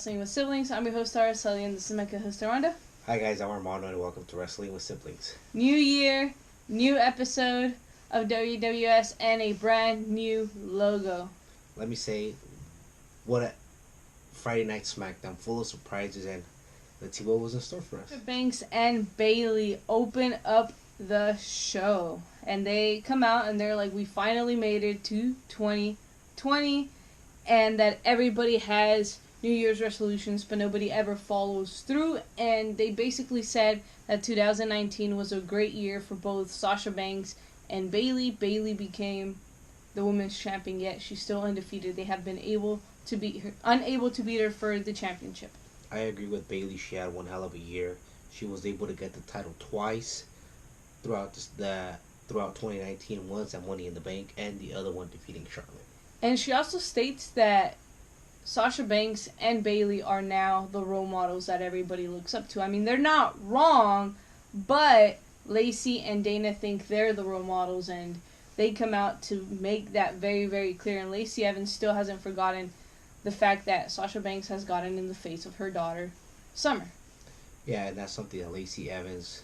Wrestling with Siblings. I'm your host, Tara Sully, and this is my co-host, Armando. Hi guys, I'm Armando, and welcome to Wrestling with Siblings. New year, new episode of WWS, and a brand new logo. Let me say, what a Friday Night Smackdown, full of surprises, and let's see what was in store for us. Banks and Bayley open up the show, and they come out and they're like, we finally made it to 2020, and that everybody has New Year's resolutions, but nobody ever follows through. And they basically said that 2019 was a great year for both Sasha Banks and Bayley. Bayley became the women's champion, yet she's still undefeated. They have been unable to beat her for the championship. I agree with Bayley. She had one hell of a year. She was able to get the title twice throughout 2019. Once at Money in the Bank, and the other one defeating Charlotte. And she also states that Sasha Banks and Bayley are now the role models that everybody looks up to. I mean, they're not wrong, but Lacey and Dana think they're the role models, and they come out to make that very, very clear. And Lacey Evans still hasn't forgotten the fact that Sasha Banks has gotten in the face of her daughter, Summer. Yeah, and that's something that Lacey Evans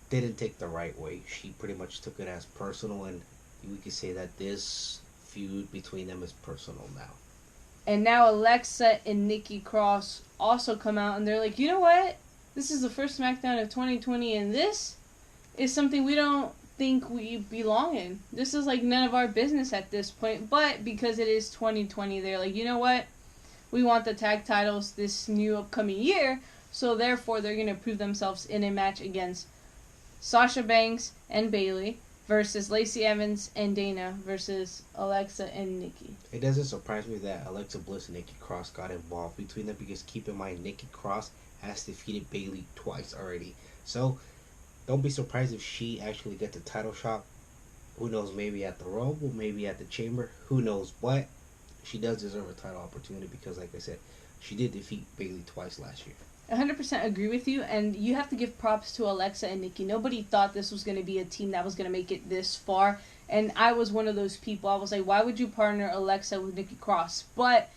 didn't take the right way. She pretty much took it as personal, and we could say that this feud between them is personal now. And now Alexa and Nikki Cross also come out, and they're like, you know what? This is the first SmackDown of 2020, and this is something we don't think we belong in. This is like none of our business at this point, but because it is 2020, they're like, you know what? We want the tag titles this new upcoming year, so therefore they're going to prove themselves in a match against Sasha Banks and Bayley versus Lacey Evans and Dana versus Alexa and Nikki. It doesn't surprise me that Alexa Bliss and Nikki Cross got involved between them, because keep in mind, Nikki Cross has defeated Bayley twice already. So don't be surprised if she actually gets a title shot. Who knows, maybe at the Rumble, maybe at the Chamber, who knows. But she does deserve a title opportunity because, like I said, she did defeat Bayley twice last year. 100% agree with you, and you have to give props to Alexa and Nikki. Nobody thought this was going to be a team that was going to make it this far, and I was one of those people. I was like, why would you partner Alexa with Nikki Cross? But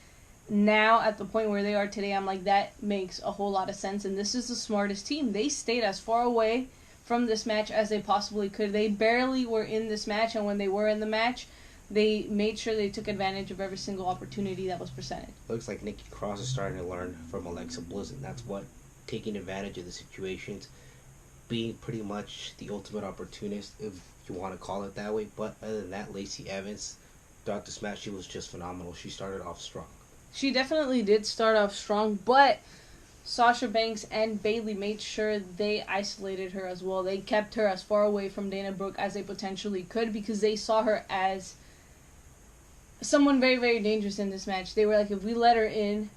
now, at the point where they are today, I'm like, that makes a whole lot of sense, and this is the smartest team. They stayed as far away from this match as they possibly could. They barely were in this match, and when they were in the match, they made sure they took advantage of every single opportunity that was presented. Looks like Nikki Cross is starting to learn from Alexa Bliss, and that's what, taking advantage of the situations, being pretty much the ultimate opportunist, if you want to call it that way. But other than that, Lacey Evans, throughout this match, she was just phenomenal. She started off strong. She definitely did start off strong, but Sasha Banks and Bayley made sure they isolated her as well. They kept her as far away from Dana Brooke as they potentially could, because they saw her as someone very, very dangerous in this match. They were like, if we let her in,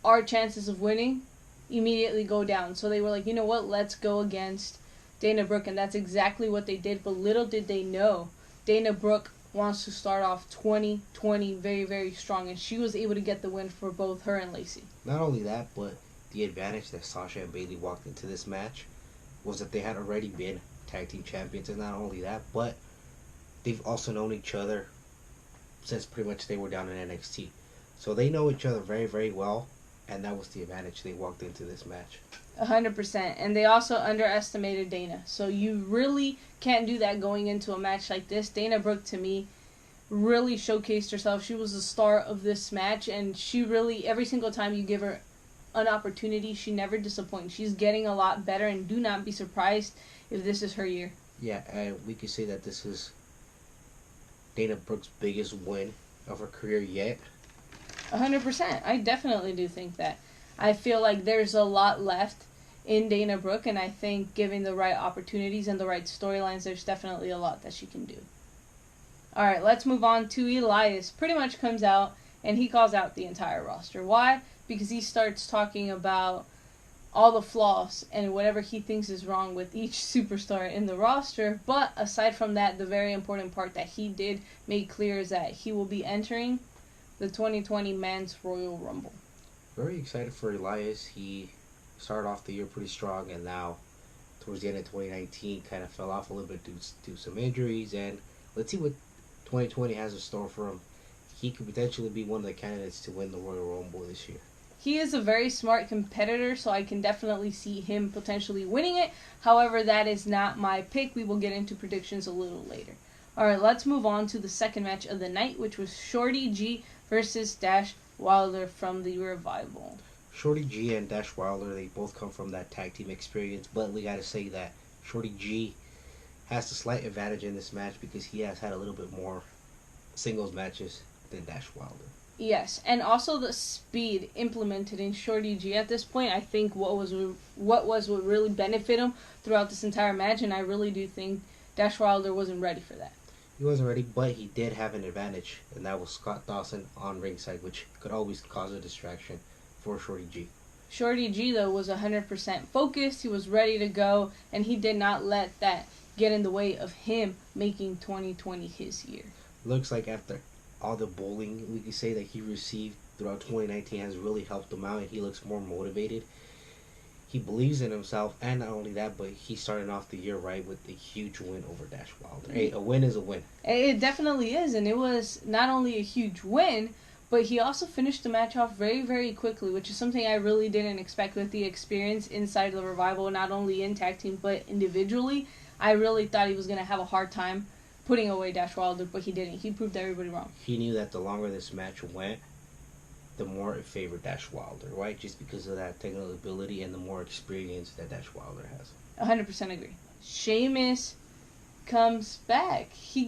our chances of winning immediately go down. So they were like, you know what, let's go against Dana Brooke, and that's exactly what they did. But little did they know, Dana Brooke wants to start off 2020 very, very strong, and she was able to get the win for both her and Lacey. Not only that, but the advantage that Sasha and Bayley walked into this match was that they had already been tag team champions, and not only that, but they've also known each other since pretty much they were down in NXT. So they know each other very, very well, and that was the advantage they walked into this match. 100%. And they also underestimated Dana. So you really can't do that going into a match like this. Dana Brooke, to me, really showcased herself. She was the star of this match, and she really, every single time you give her an opportunity, she never disappoints. She's getting a lot better, and do not be surprised if this is her year. Yeah, and we could say that this is Dana Brooke's biggest win of her career yet. 100%. I definitely do think that. I feel like there's a lot left in Dana Brooke, and I think given the right opportunities and the right storylines, there's definitely a lot that she can do. Alright, let's move on to Elias. Pretty much comes out, and he calls out the entire roster. Why? Because he starts talking about all the flaws and whatever he thinks is wrong with each superstar in the roster. But aside from that, the very important part that he did make clear is that he will be entering the 2020 Men's Royal Rumble. Very excited for Elias. He started off the year pretty strong, and now towards the end of 2019 kind of fell off a little bit due to some injuries. And let's see what 2020 has in store for him. He could potentially be one of the candidates to win the Royal Rumble this year. he is a very smart competitor, so I can definitely see him potentially winning it. However, that is not my pick. We will get into predictions a little later. Alright, let's move on to the second match of the night, which was Shorty G versus Dash Wilder from the Revival. Shorty G and Dash Wilder, they both come from that tag team experience, but we gotta say that Shorty G has the slight advantage in this match because he has had a little bit more singles matches than Dash Wilder. Yes, and also the speed implemented in Shorty G at this point, I think what really benefit him throughout this entire match, and I really do think Dash Wilder wasn't ready for that. He wasn't ready, but he did have an advantage, and that was Scott Dawson on ringside, which could always cause a distraction for Shorty G. Shorty G, though, was 100% focused. He was ready to go, and he did not let that get in the way of him making 2020 his year. Looks like after all the bullying we could say that he received throughout 2019 has really helped him out, and he looks more motivated. He believes in himself, and not only that, but he's starting off the year right with a huge win over Dash Wilder. Hey, a win is a win. It definitely is, and it was not only a huge win, but he also finished the match off very, very quickly, which is something I really didn't expect with the experience inside the Revival, not only in tag team, but individually. I really thought he was going to have a hard time putting away Dash Wilder, but he didn't. He proved everybody wrong. He knew that the longer this match went, the more it favored Dash Wilder, right? Just because of that technical ability and the more experience that Dash Wilder has. 100% agree. Sheamus comes back. He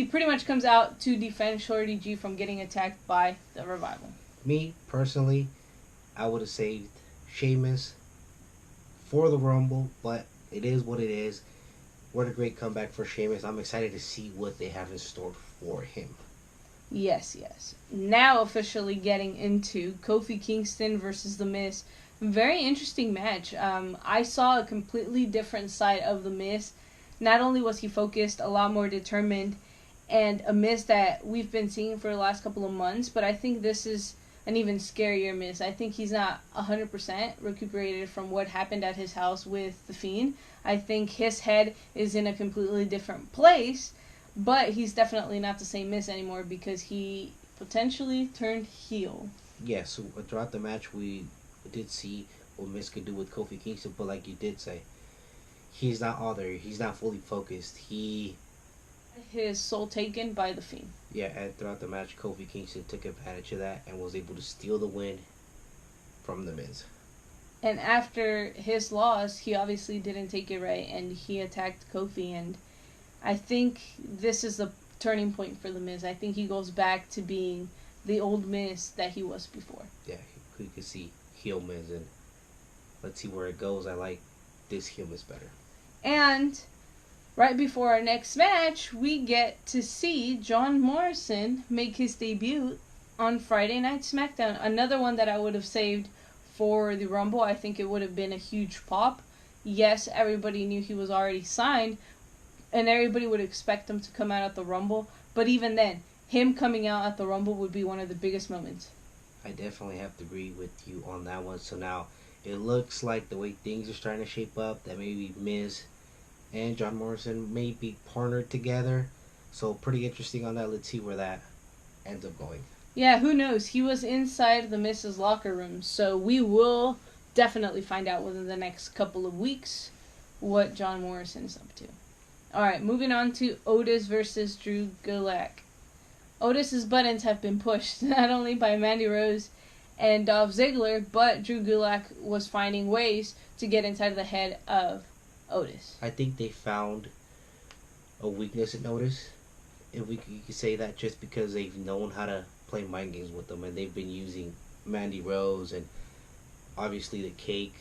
pretty much comes out to defend Shorty G from getting attacked by the Revival. Me, personally, I would have saved Sheamus for the Rumble, but it is what it is. What a great comeback for Sheamus. I'm excited to see what they have in store for him. Yes. Now officially getting into Kofi Kingston versus The Miz. Very interesting match. I saw a completely different side of The Miz. Not only was he focused, a lot more determined, and a Miz that we've been seeing for the last couple of months, but I think this is an even scarier Miz. I think he's not 100% recuperated from what happened at his house with The Fiend. I think his head is in a completely different place, but he's definitely not the same Miz anymore because he potentially turned heel. Yeah, so throughout the match we did see what Miz could do with Kofi Kingston, but like you did say, he's not all there. He's not fully focused. His soul taken by The Fiend. Yeah, and throughout the match, Kofi Kingston took advantage of that and was able to steal the win from The Miz. And after his loss, he obviously didn't take it right, and he attacked Kofi, and I think this is the turning point for The Miz. I think he goes back to being the old Miz that he was before. Yeah, we could see heel Miz, and let's see where it goes. I like this heel Miz better. And right before our next match, we get to see John Morrison make his debut on Friday Night Smackdown. Another one that I would have saved for the Rumble. I think it would have been a huge pop. Yes, everybody knew he was already signed, and everybody would expect him to come out at the Rumble. But even then, him coming out at the Rumble would be one of the biggest moments. I definitely have to agree with you on that one. So now, it looks like the way things are starting to shape up, that maybe Miz and John Morrison may be partnered together. So pretty interesting on that. Let's see where that ends up going. Yeah, who knows? He was inside the Miz's locker room, so we will definitely find out within the next couple of weeks what John Morrison is up to. Alright, moving on to Otis versus Drew Gulak. Otis's buttons have been pushed, not only by Mandy Rose and Dolph Ziggler, but Drew Gulak was finding ways to get inside the head of Otis. I think they found a weakness in Otis, if we could say that, just because they've known how to play mind games with them, and they've been using Mandy Rose and obviously the cake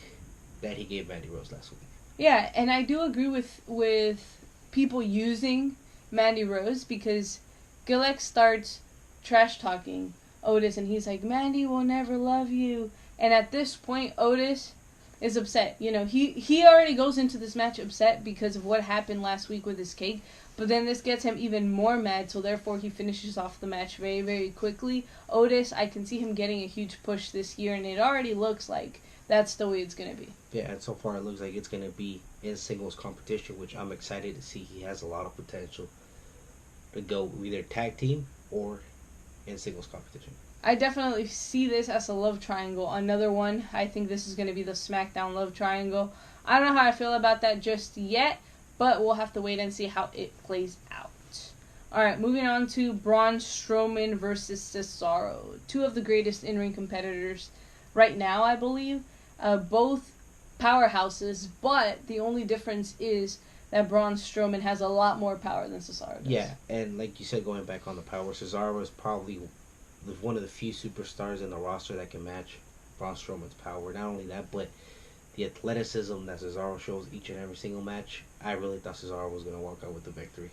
that he gave Mandy Rose last week. Yeah, and I do agree with people using Mandy Rose, because Gulak starts trash talking Otis, and he's like, Mandy will never love you. And at this point, Otis is upset. You know, he already goes into this match upset because of what happened last week with his cake. But then this gets him even more mad, so therefore he finishes off the match very, very quickly. Otis, I can see him getting a huge push this year, and it already looks like that's the way it's going to be. Yeah, and so far it looks like it's going to be in singles competition, which I'm excited to see. He has a lot of potential to go either tag team or in singles competition. I definitely see this as a love triangle. Another one, I think this is going to be the SmackDown love triangle. I don't know how I feel about that just yet, but we'll have to wait and see how it plays out. Alright, moving on to Braun Strowman versus Cesaro. Two of the greatest in-ring competitors right now, I believe. Both powerhouses, but the only difference is that Braun Strowman has a lot more power than Cesaro does. Yeah, and like you said, going back on the power, Cesaro is probably one of the few superstars in the roster that can match Braun Strowman's power. Not only that, but the athleticism that Cesaro shows each and every single match. I really thought Cesaro was going to walk out with the victory.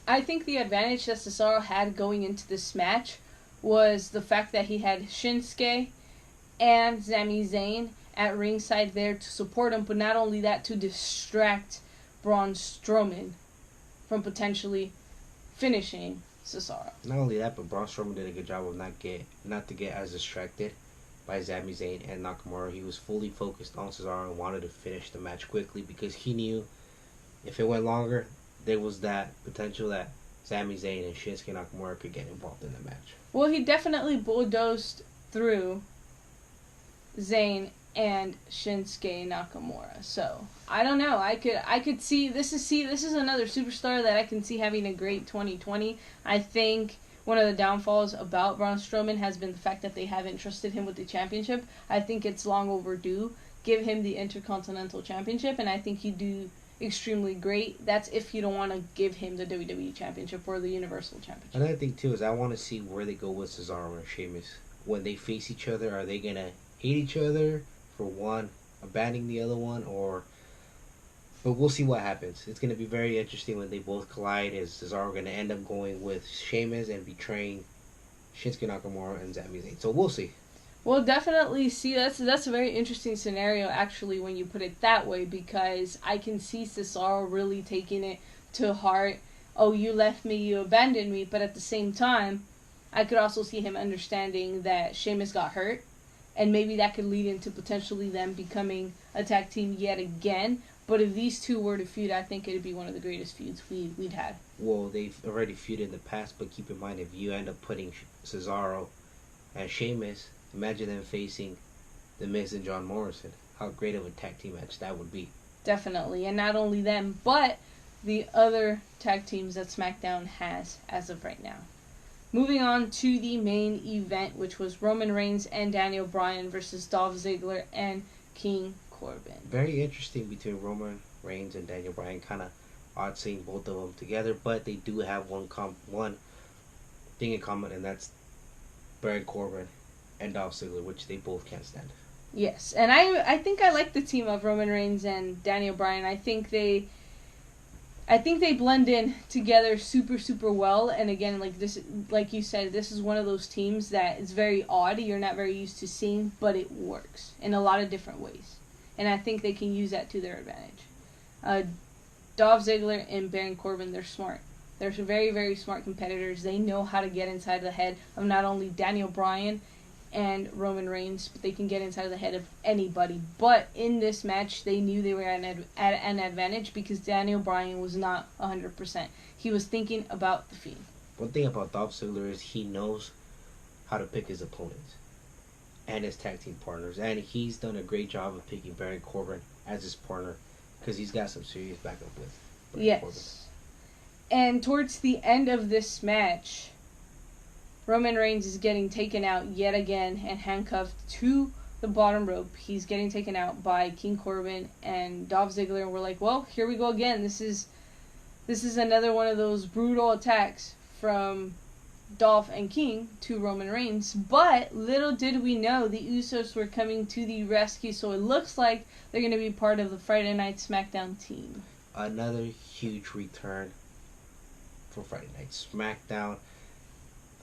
I think the advantage that Cesaro had going into this match was the fact that he had Shinsuke and Sami Zayn at ringside there to support him, but not only that, to distract Braun Strowman from potentially finishing Cesaro. Not only that, but Braun Strowman did a good job of not to get as distracted by Sami Zayn and Nakamura. He was fully focused on Cesaro and wanted to finish the match quickly because he knew if it went longer, there was that potential that Sami Zayn and Shinsuke Nakamura could get involved in the match. Well, he definitely bulldozed through Zayn and Shinsuke Nakamura. So I don't know. I could see this is another superstar that I can see having a great 2020. I think one of the downfalls about Braun Strowman has been the fact that they haven't trusted him with the championship. I think it's long overdue. Give him the Intercontinental Championship, and I think he'd do extremely great. That's if you don't want to give him the WWE Championship or the Universal Championship. Another thing too is I want to see where they go with Cesaro and Sheamus when they face each other. Are they gonna hate each other for one abandoning the other one, but we'll see what happens. It's gonna be very interesting when they both collide. Is Cesaro gonna end up going with Sheamus and betraying Shinsuke Nakamura and Sami Zayn? So we'll see. We'll definitely see. That's a very interesting scenario, actually, when you put it that way, because I can see Cesaro really taking it to heart. Oh, you left me, you abandoned me, but at the same time, I could also see him understanding that Sheamus got hurt, and maybe that could lead into potentially them becoming a tag team yet again. But if these two were to feud, I think it'd be one of the greatest feuds we'd had. Well, they've already feuded in the past, but keep in mind, if you end up putting Cesaro and Sheamus, imagine them facing The Miz and John Morrison. How great of a tag team match that would be. Definitely. And not only them, but the other tag teams that SmackDown has as of right now. Moving on to the main event, which was Roman Reigns and Daniel Bryan versus Dolph Ziggler and King Corbin. Very interesting between Roman Reigns and Daniel Bryan. Kind of odd seeing both of them together, but they do have one thing in common, and that's Baron Corbin and Dolph Ziggler, which they both can't stand. Yes, and I think I like the team of Roman Reigns and Daniel Bryan. I think they blend in together super well. And again, like you said, this is one of those teams that is very odd. You're not very used to seeing, but it works in a lot of different ways. And I think they can use that to their advantage. Dolph Ziggler and Baron Corbin, they're smart. They're very, very smart competitors. They know how to get inside the head of not only Daniel Bryan and Roman Reigns, but they can get inside the head of anybody. But in this match, they knew they were at an advantage because Daniel Bryan was not 100%. He was thinking about the Fiend. One thing about Dolph Ziggler is he knows how to pick his opponents and his tag team partners, and he's done a great job of picking Baron Corbin as his partner because he's got some serious backup with Baron Corbin. And towards the end of this match, Roman Reigns is getting taken out yet again and handcuffed to the bottom rope. He's getting taken out by King Corbin and Dolph Ziggler, and we're like, well, here we go again. This is another one of those brutal attacks from Dolph and King to Roman Reigns. But little did we know the Usos were coming to the rescue, so it looks like they're going to be part of the Friday Night Smackdown team. Another huge return for Friday Night Smackdown.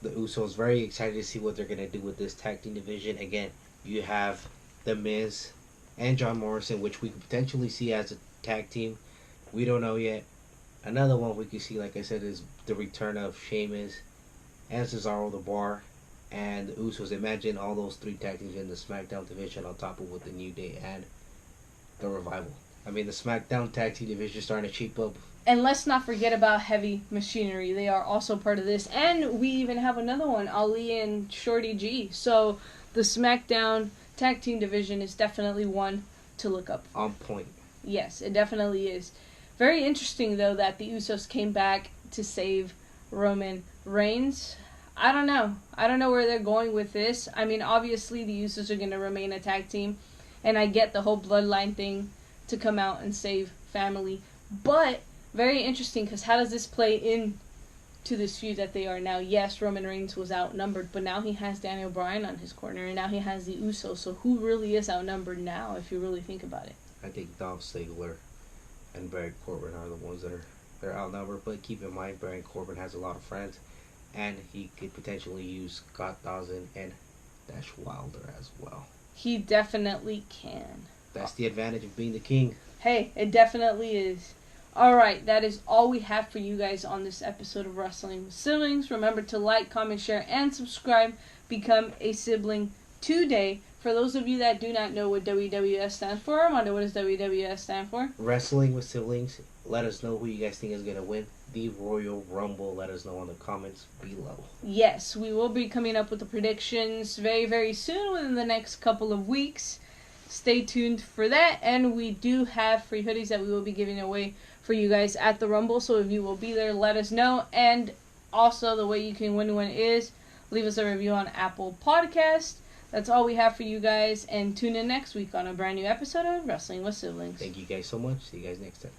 The Usos very excited to see what they're going to do with this tag team division. Again, you have The Miz and John Morrison, which we could potentially see as a tag team. We don't know yet. Another one we could see, like I said, is the return of Sheamus and Cesaro the Bar and the Usos. Imagine all those three tag teams in the SmackDown division on top of with the New Day and the Revival. I mean, the SmackDown Tag Team division is starting to shape up. And let's not forget about Heavy Machinery. They are also part of this. And we even have another one, Ali and Shorty G. So the SmackDown Tag Team division is definitely one to look up. On point. Yes, it definitely is. Very interesting, though, that the Usos came back to save Roman Reigns. I don't know. I don't know where they're going with this. I mean, obviously, the Usos are going to remain a tag team. And I get the whole bloodline thing to come out and save family. But very interesting, because how does this play in to this feud that they are now? Yes, Roman Reigns was outnumbered, but now he has Daniel Bryan on his corner, and now he has the Usos. So who really is outnumbered now, if you really think about it? I think Dolph Ziggler and Baron Corbin are the ones that they're outnumbered. But keep in mind, Baron Corbin has a lot of friends, and he could potentially use Scott Dawson and Dash Wilder as well. He definitely can. That's the advantage of being the king. Hey, it definitely is. Alright, that is all we have for you guys on this episode of Wrestling with Siblings. Remember to like, comment, share, and subscribe. Become a sibling today. For those of you that do not know what WWS stands for, Armando, what does WWS stand for? Wrestling with Siblings. Let us know who you guys think is going to win the Royal Rumble. Let us know in the comments below. Yes, we will be coming up with the predictions very, very soon, within the next couple of weeks. Stay tuned for that. And we do have free hoodies that we will be giving away for you guys at the Rumble. So if you will be there, let us know. And also, the way you can win one is leave us a review on Apple Podcast. That's all we have for you guys. And tune in next week on a brand new episode of Wrestling with Siblings. Thank you guys so much. See you guys next time.